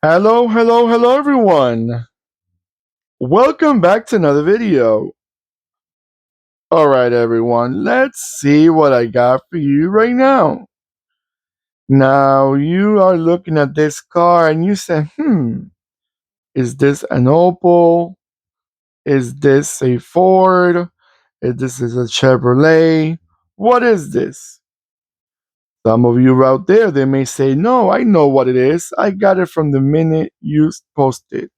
Hello, hello, hello everyone. Welcome back to another video. Alright everyone, let's see what I got for you right now. Now you are looking at this car and you say, is this an Opel? Is this a Ford? Is this a Chevrolet? What is this? Some of you out there, they may say, no, I know what it is. I got it from the minute you posted.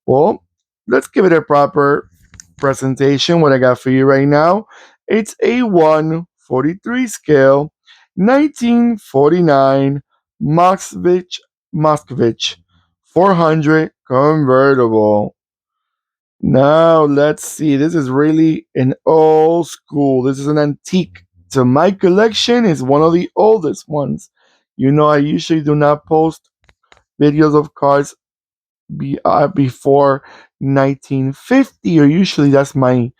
Well, let's give it a proper presentation. What I got for you right now, it's a 143 scale, 1949 Moskvitch 400 convertible. Now let's see. This is really an old school. This is an antique. To my collection, is one of the oldest ones. You know, I usually do not post videos of cars before 1950, or usually that's my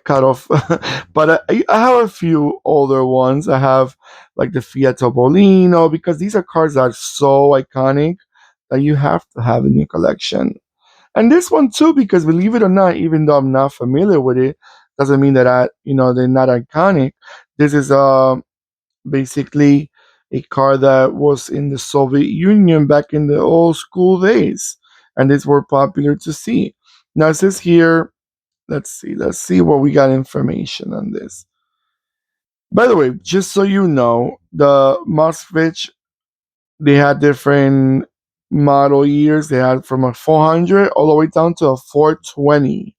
cutoff. But I have a few older ones. I have like the Fiat Topolino because these are cars that are so iconic that you have to have in your collection. And this one too, because believe it or not, even though I'm not familiar with it, doesn't mean that they're not iconic. This is basically a car that was in the Soviet Union back in the old school days, and these were popular to see. Now it says here, let's see what we got information on this. By the way, just so you know, the Moskvitch, they had different model years. They had from a 400 all the way down to a 420.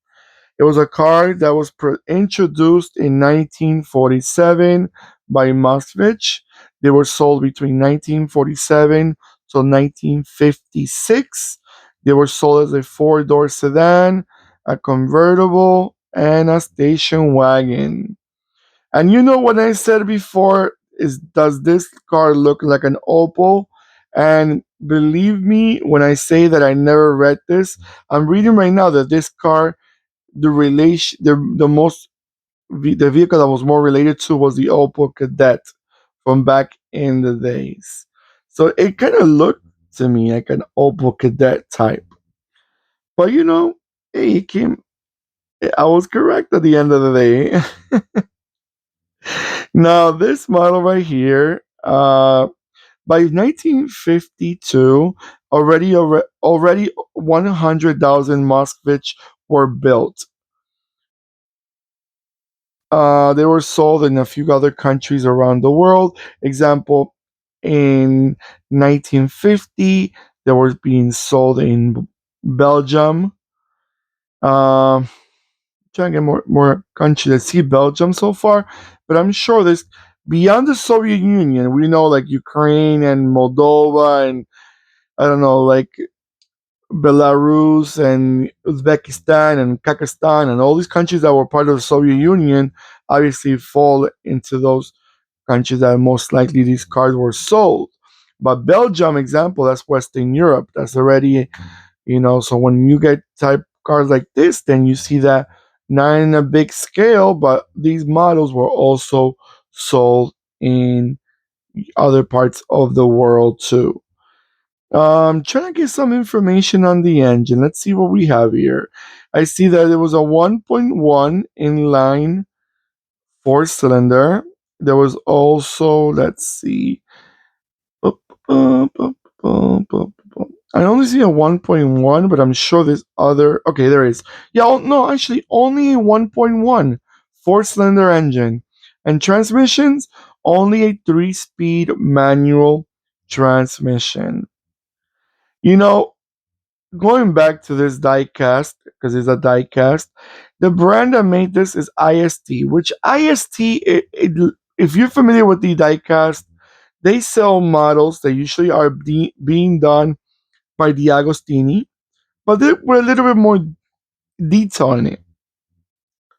It was a car that was introduced in 1947 by Moskvitch. They were sold between 1947 to 1956. They were sold as a four-door sedan, a convertible, and a station wagon. And you know what I said before is, does this car look like an Opel? And believe me when I say that I never read this. I'm reading right now that this car, the relation the most the vehicle that was more related to was the Opel Cadet from back in the days. So it kind of looked to me like an Opel Cadet type. But hey, it came. I was correct at the end of the day. Now this model right here, by 1952, already 100,000 Moskvich were built. They were sold in a few other countries around the world. Example, in 1950, they were being sold in Belgium. Um, Trying to get more countries. I see Belgium so far, but I'm sure there's beyond the Soviet Union. We know like Ukraine and Moldova and I don't know, like Belarus and Uzbekistan and Kazakhstan and all these countries that were part of the Soviet Union obviously fall into those countries that most likely these cars were sold. But Belgium, example, that's Western Europe. That's already, so when you get type cars like this, then you see that not in a big scale, but these models were also sold in other parts of the world too. Trying to get some information on the engine. Let's see what we have here. I see that it was a 1.1 inline four cylinder. There was also, let's see, up, up, up, up, up, up. I only see a 1.1, but I'm sure there's other. Okay, there is. Yeah, no, actually, only a 1.1 four cylinder engine. And transmissions, only a 3-speed manual transmission. You know, Going back to this diecast, because it's a diecast, the brand that made this is IST, which IST, if you're familiar with the diecast, they sell models that usually are being done by the Agostini, but they were a little bit more detail in it,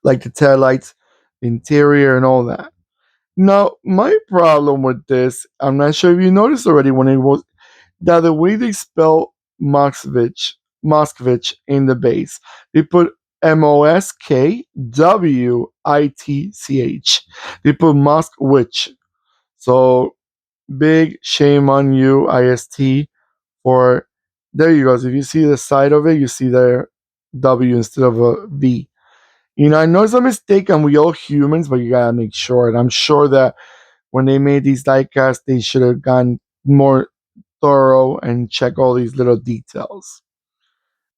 like the taillights, the interior, and all that. Now, my problem with this, I'm not sure if you noticed already when it was that the way they spell Moskvitch in the base, they put MoskWitch. They put Moskvitch. So big shame on you, IST, for there you go. So if you see the side of it, you see the W instead of a V. I know it's a mistake and we all humans, but you gotta make sure. And I'm sure that when they made these diecasts, they should have gone more thorough and check all these little details.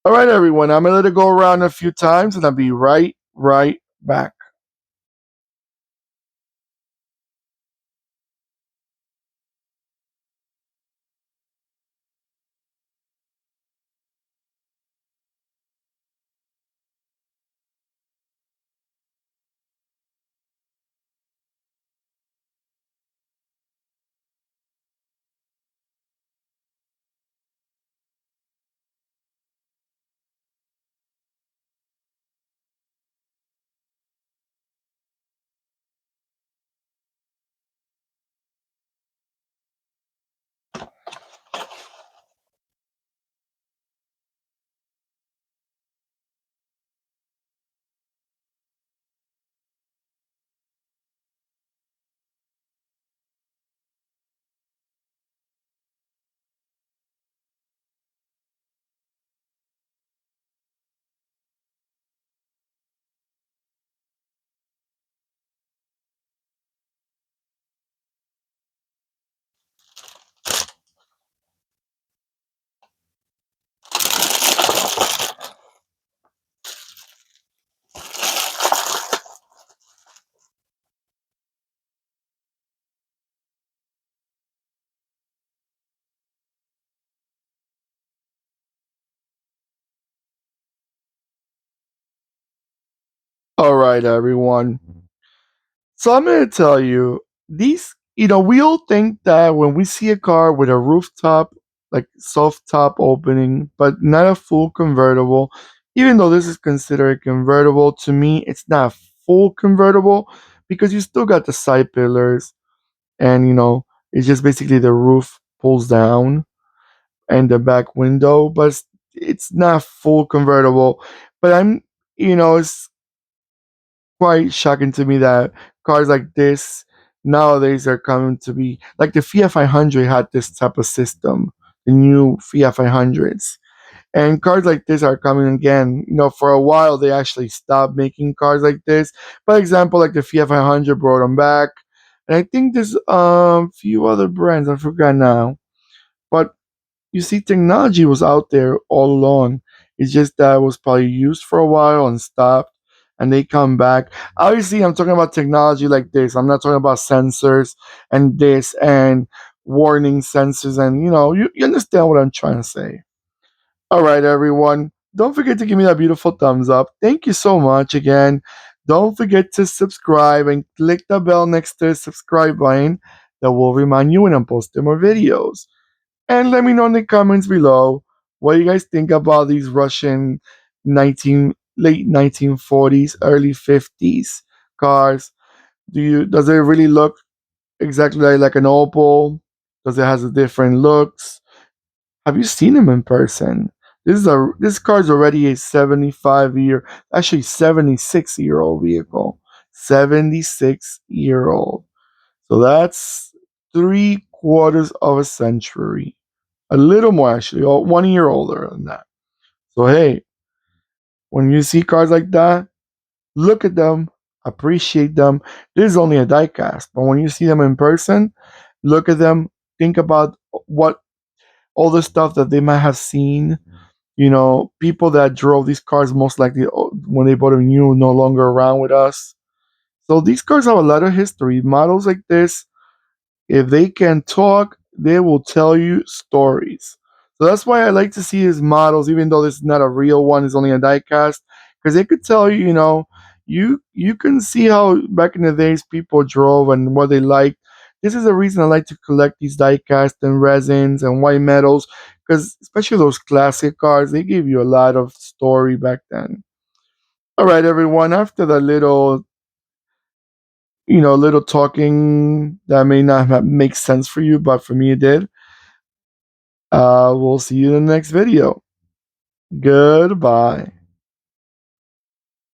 All right, everyone. I'm gonna let it go around a few times, and I'll be right back. All right, everyone. So I'm going to tell you these. We all think that when we see a car with a rooftop, like soft top opening, but not a full convertible, even though this is considered convertible, to me, it's not full convertible because you still got the side pillars and, it's just basically the roof pulls down and the back window, but it's not full convertible. But it's quite shocking to me that cars like this nowadays are coming to be like the Fiat 500 had this type of system, the new Fiat 500s. And cars like this are coming again. For a while they actually stopped making cars like this. For example, like the Fiat 500 brought them back. And I think there's a few other brands, I forgot now. But you see, technology was out there all along. It's just that it was probably used for a while and stopped, and they come back. Obviously, I'm talking about technology like this. I'm not talking about sensors and this and warning sensors, and you understand what I'm trying to say. All right, everyone. Don't forget to give me that beautiful thumbs up. Thank you so much again. Don't forget to subscribe and click the bell next to the subscribe button that will remind you when I'm posting more videos. And let me know in the comments below what you guys think about these Russian late 1940s, early 50s cars. Does it really look exactly like an Opel? Does it has a different looks? Have you seen them in person? This car's already a 76-year-old vehicle. 76-year-old. So that's 3/4 of a century. A little more actually, 1 year older than that. So hey, when you see cars like that, look at them, appreciate them. This is only a diecast, but when you see them in person, look at them, think about what all the stuff that they might have seen. People that drove these cars most likely when they bought them new no longer around with us. So these cars have a lot of history. Models like this, if they can talk, they will tell you stories. So that's why I like to see his models, even though this is not a real one, it's only a diecast, because they could tell you, you can see how back in the days people drove and what they liked. This is the reason I like to collect these diecast and resins and white metals, because especially those classic cars, they give you a lot of story back then. All right, everyone. After that little talking that may not make sense for you, but for me it did. We'll see you in the next video. Goodbye.